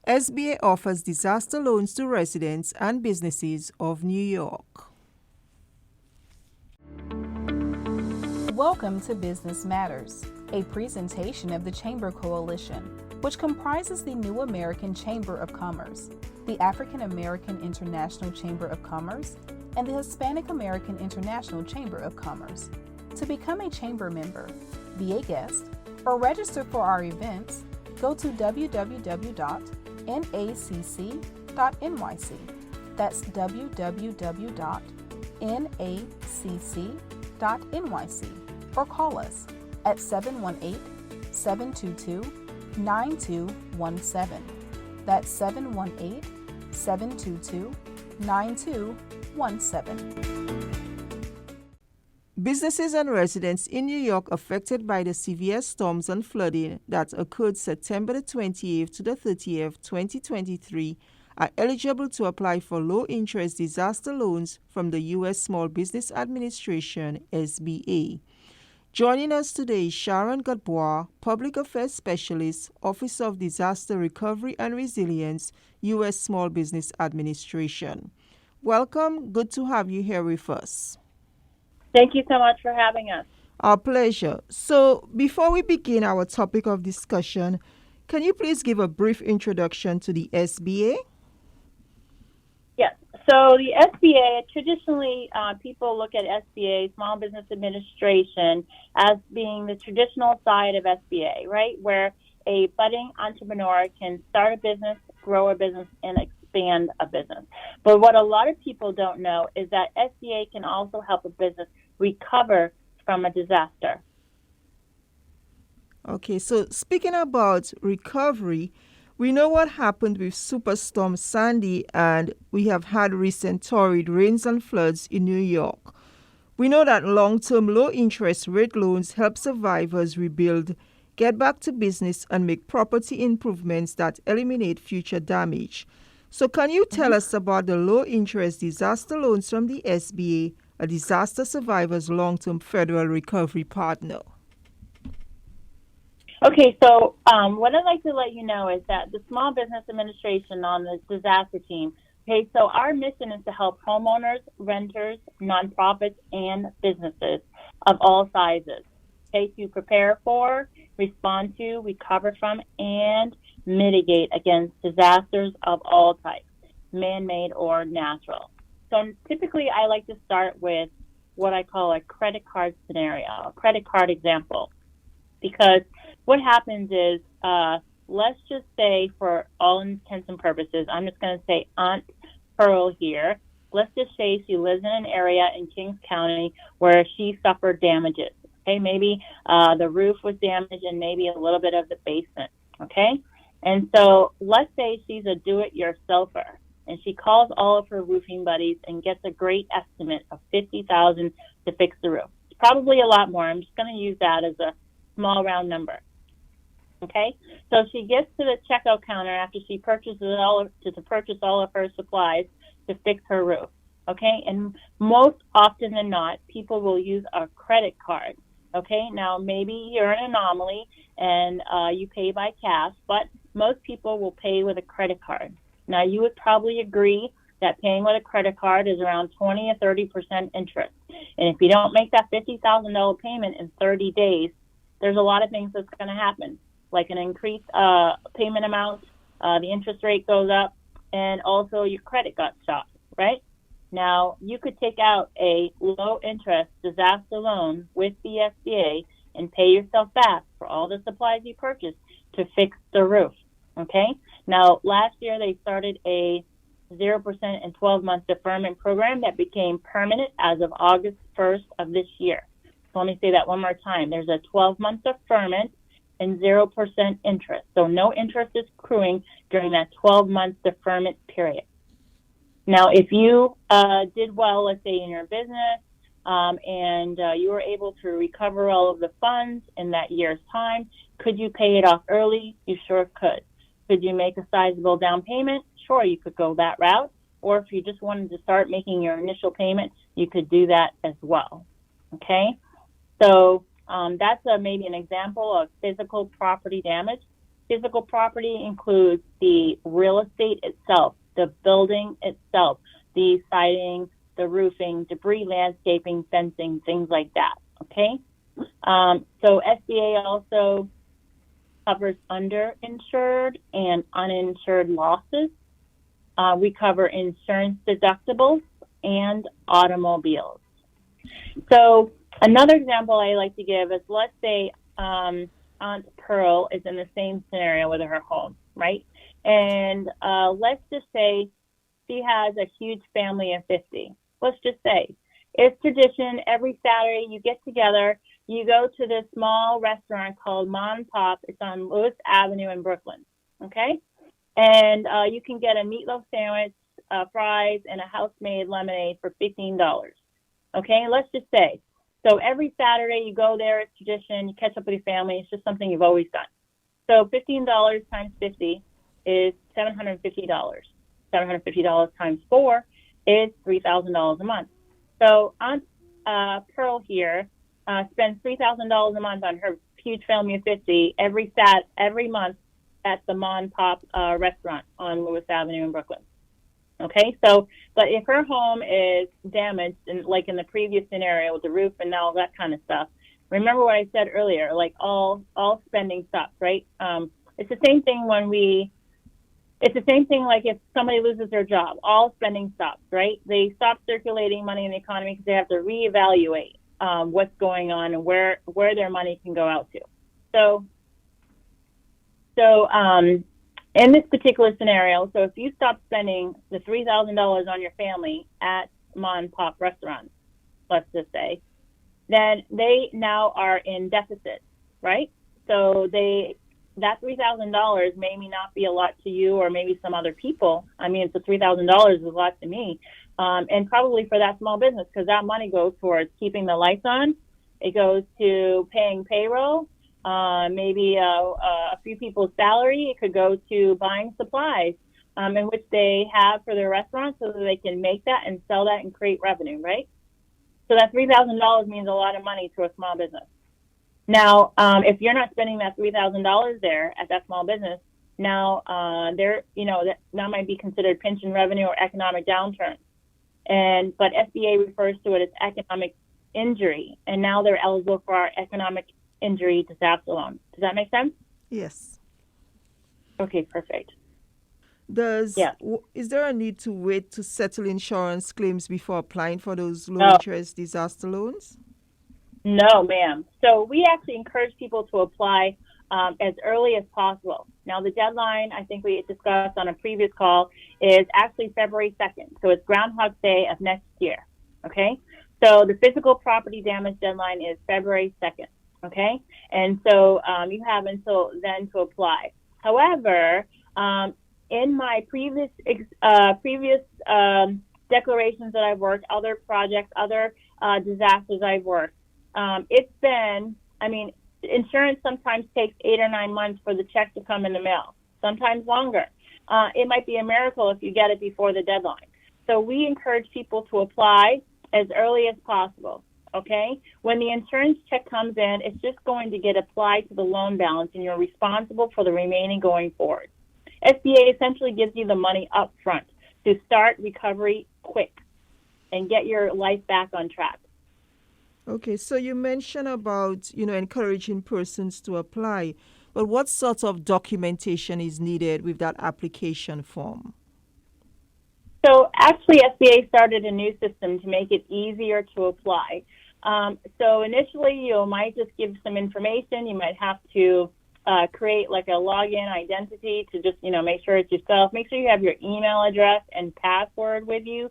SBA offers disaster loans to residents and businesses of New York. Welcome to Business Matters, a presentation of the Chamber Coalition, which comprises the New American Chamber of Commerce, the African American International Chamber of Commerce, and the Hispanic American International Chamber of Commerce. To become a chamber member, be a guest, or register for our events, go to www.nacc.nyc. That's www.nacc.nyc, or call us at 718-722-9217. That's 718-722-9217. Businesses and residents in New York affected by the severe storms and flooding that occurred September the 28th to the 30th, 2023 are eligible to apply for low-interest disaster loans from the U.S. Small Business Administration, SBA. Joining us today is Sharon Gadbois, Public Affairs Specialist, Office of Disaster Recovery and Resilience, U.S. Small Business Administration. Welcome. Good to have you here with us. Thank you so much for having us. Our pleasure. So, before we begin our topic of discussion, can you please give a brief introduction to the SBA? Yes. So the SBA, traditionally, people look at SBA, Small Business Administration, as being the traditional side of SBA, right? Where a budding entrepreneur can start a business, grow a business, and expand a business. But what a lot of people don't know is that SBA can also help a business recover from a disaster. Okay, so speaking about recovery, we know what happened with Superstorm Sandy, and we have had recent torrid rains and floods in New York. We know that long-term low-interest rate loans help survivors rebuild, get back to business, and make property improvements that eliminate future damage. So can you tell us about the low-interest disaster loans from the SBA, a disaster survivors long-term federal recovery partner? Okay, so what I'd like to let you know is that the Small Business Administration on the disaster team, okay, so our mission is to help homeowners, renters, nonprofits, and businesses of all sizes, okay, to prepare for, respond to, recover from, and mitigate against disasters of all types, man-made or natural. So typically I like to start with what I call a credit card scenario, a credit card example, because what happens is, let's just say for all intents and purposes, I'm just going to say Aunt Pearl here. Let's just say she lives in an area in Kings County where she suffered damages. Okay, maybe the roof was damaged and maybe a little bit of the basement. Okay, and so let's say she's a do-it-yourselfer and she calls all of her roofing buddies and gets a great estimate of $50,000 to fix the roof. It's probably a lot more. I'm just going to use that as a small round number. Okay, so she gets to the checkout counter after she purchases all of her supplies to fix her roof. Okay, and most often than not, people will use a credit card. Okay, now maybe you're an anomaly and you pay by cash, but most people will pay with a credit card. Now you would probably agree that paying with a credit card is around 20 or 30% interest. And if you don't make that $50,000 payment in 30 days, there's a lot of things that's going to happen, like an increased payment amount, the interest rate goes up, and also your credit got shot, right? Now, you could take out a low-interest disaster loan with the SBA and pay yourself back for all the supplies you purchased to fix the roof, okay? Now, last year they started a 0% and 12-month deferment program that became permanent as of August 1st of this year. So let me say that one more time. There's a 12-month deferment and 0% interest. So no interest is accruing during that 12-month deferment period. Now, if you did well, let's say in your business, and you were able to recover all of the funds in that year's time, could you pay it off early? You sure could. Could you make a sizable down payment? Sure, you could go that route. Or if you just wanted to start making your initial payment, you could do that as well. Okay? So that's maybe an example of physical property damage. Physical property includes the real estate itself, the building itself, the siding, the roofing, debris, landscaping, fencing, things like that. Okay. So SBA also covers underinsured and uninsured losses. We cover insurance deductibles and automobiles. So another example I like to give is, let's say Aunt Pearl is in the same scenario with her home, right? And let's just say she has a huge family of 50. Let's just say it's tradition every Saturday you get together, you go to this small restaurant called Mom and Pop. It's on Lewis Avenue in Brooklyn, okay? And you can get a meatloaf sandwich, fries, and a house-made lemonade for $15, okay? Let's just say. So every Saturday you go there, it's tradition, you catch up with your family, it's just something you've always done. So $15 times 50 is $750. $750 times 4 is $3,000 a month. So Aunt Pearl here spends $3,000 a month on her huge family of 50 every month at the Mom and Pop restaurant on Lewis Avenue in Brooklyn. Okay, so, but if her home is damaged, and like in the previous scenario with the roof and all that kind of stuff, remember what I said earlier, like all spending stops, right? It's the same thing it's the same thing like if somebody loses their job, all spending stops, right? They stop circulating money in the economy because they have to reevaluate what's going on and where their money can go out to. So in this particular scenario, so if you stop spending the $3,000 on your family at Mom and Pop restaurants, let's just say, then they now are in deficit, right? So that $3,000 may not be a lot to you or maybe some other people. I mean, it's $3,000 is a lot to me, and probably for that small business, because that money goes towards keeping the lights on. It goes to paying payroll. Maybe a few people's salary. It could go to buying supplies, in which they have for their restaurants so that they can make that and sell that and create revenue, right? So that $3,000 means a lot of money to a small business. Now, if you're not spending that $3,000 there at that small business, now that might be considered pension revenue or economic downturn. But SBA refers to it as economic injury, and now they're eligible for our economic injury disaster loan. Does that make sense? Yes. Okay, perfect. Is there a need to wait to settle insurance claims before applying for those low-interest disaster loans? No, ma'am. So we actually encourage people to apply as early as possible. Now, the deadline, I think we discussed on a previous call, is actually February 2nd. So it's Groundhog Day of next year, okay? So the physical property damage deadline is February 2nd. Okay, and so you have until then to apply. However, in my previous declarations that I've worked, other projects, other disasters I've worked, it's been, insurance sometimes takes 8 or 9 months for the check to come in the mail, sometimes longer. It might be a miracle if you get it before the deadline. So we encourage people to apply as early as possible. Okay, when the insurance check comes in, it's just going to get applied to the loan balance, and you're responsible for the remaining going forward. SBA essentially gives you the money up front to start recovery quick and get your life back on track. Okay, so you mentioned about, encouraging persons to apply, but what sort of documentation is needed with that application form? So actually, SBA started a new system to make it easier to apply. So initially, you might just give some information. You might have to create like a login identity to just, make sure it's yourself. Make sure you have your email address and password with you.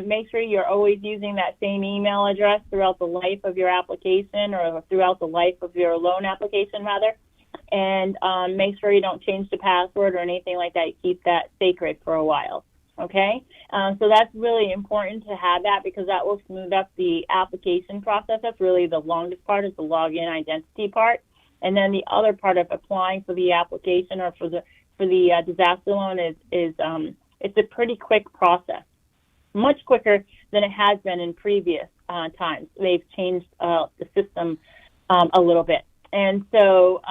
Make sure you're always using that same email address throughout the life of your application, or throughout the life of your loan application, rather. And make sure you don't change the password or anything like that. You keep that sacred for a while. Okay, so that's really important to have that, because that will smooth up the application process. That's really the longest part, is the login identity part, and then the other part of applying for the application or for the disaster loan is it's a pretty quick process, much quicker than it has been in previous times. They've changed the system a little bit, and so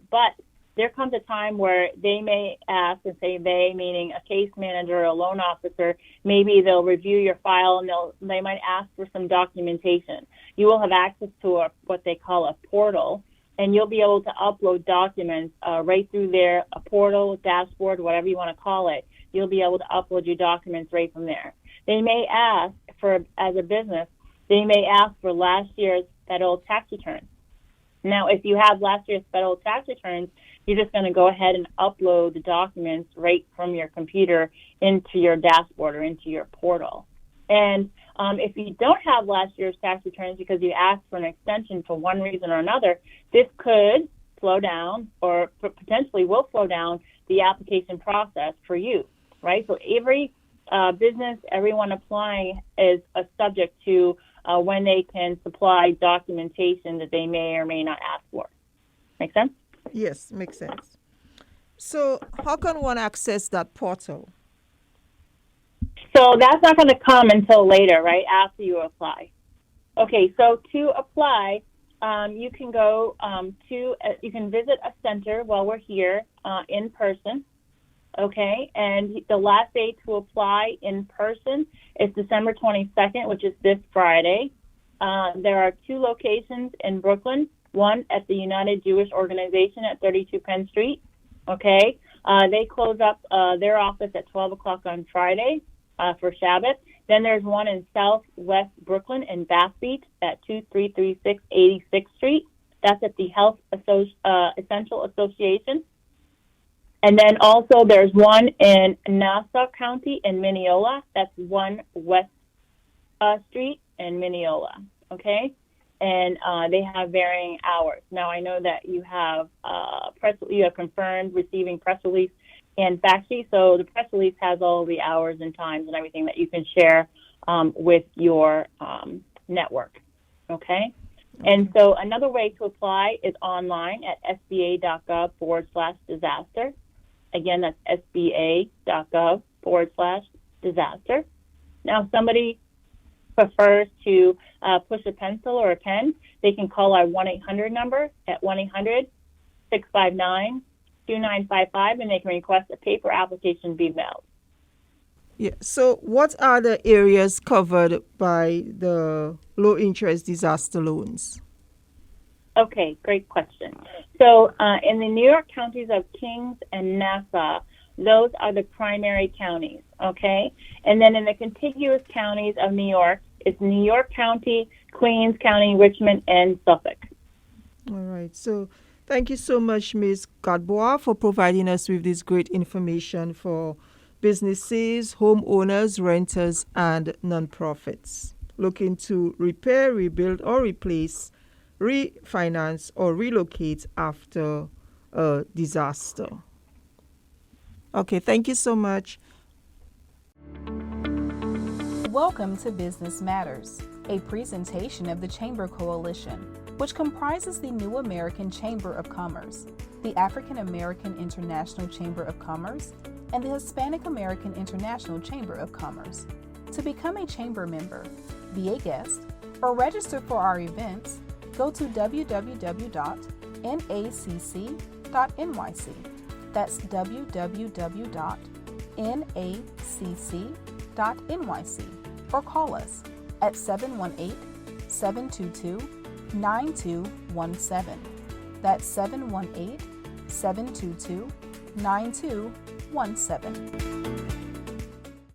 but there comes a time where they may ask, and say they, meaning a case manager or a loan officer, maybe they'll review your file and they might ask for some documentation. You will have access to what they call a portal, and you'll be able to upload documents right through there, a portal, dashboard, whatever you want to call it. You'll be able to upload your documents right from there. They may ask for, as a business, they may ask for last year's federal tax returns. Now, if you have last year's federal tax returns, you're just going to go ahead and upload the documents right from your computer into your dashboard or into your portal. And if you don't have last year's tax returns because you asked for an extension for one reason or another, this could slow down, or potentially will slow down, the application process for you, right? So every business, everyone applying is subject to when they can supply documentation that they may or may not ask for. Make sense? Yes, makes sense. So how can one access that portal? So that's not going to come until later, right, after you apply. Okay, so to apply, you can go you can visit a center while we're here in person, okay? And the last day to apply in person is December 22nd, which is this Friday. There are 2 locations in Brooklyn, one at the United Jewish Organization at 32 Penn Street, okay? They close up their office at 12 o'clock on Friday for Shabbat. Then there's one in Southwest Brooklyn in Bath Beach at 2336 86th Street. That's at the Health Essential Association. And then also there's one in Nassau County in Mineola. That's 1 West Street in Mineola, okay? And they have varying hours. Now, I know that you have confirmed receiving press release and fact sheet, so the press release has all the hours and times and everything that you can share with your network, okay? And so another way to apply is online at sba.gov/disaster. Again, that's sba.gov/disaster. Now, if somebody prefers to push a pencil or a pen, they can call our 1-800 number at 1-800-659-2955, and they can request a paper application be mailed. Yeah. So what are the areas covered by the low-interest disaster loans? Okay, great question. So in the New York counties of Kings and Nassau, those are the primary counties, okay? And then in the contiguous counties of New York, it's New York County, Queens County, Richmond, and Suffolk. All right. So thank you so much, Ms. Gadbois, for providing us with this great information for businesses, homeowners, renters, and nonprofits looking to repair, rebuild, or replace, refinance, or relocate after a disaster. Okay, thank you so much. Welcome to Business Matters, a presentation of the Chamber Coalition, which comprises the New American Chamber of Commerce, the African American International Chamber of Commerce, and the Hispanic American International Chamber of Commerce. To become a chamber member, be a guest, or register for our events, go to www.nacc.nyc. That's www.nacc.nyc, or call us at 718-722-9217. That's 718-722-9217.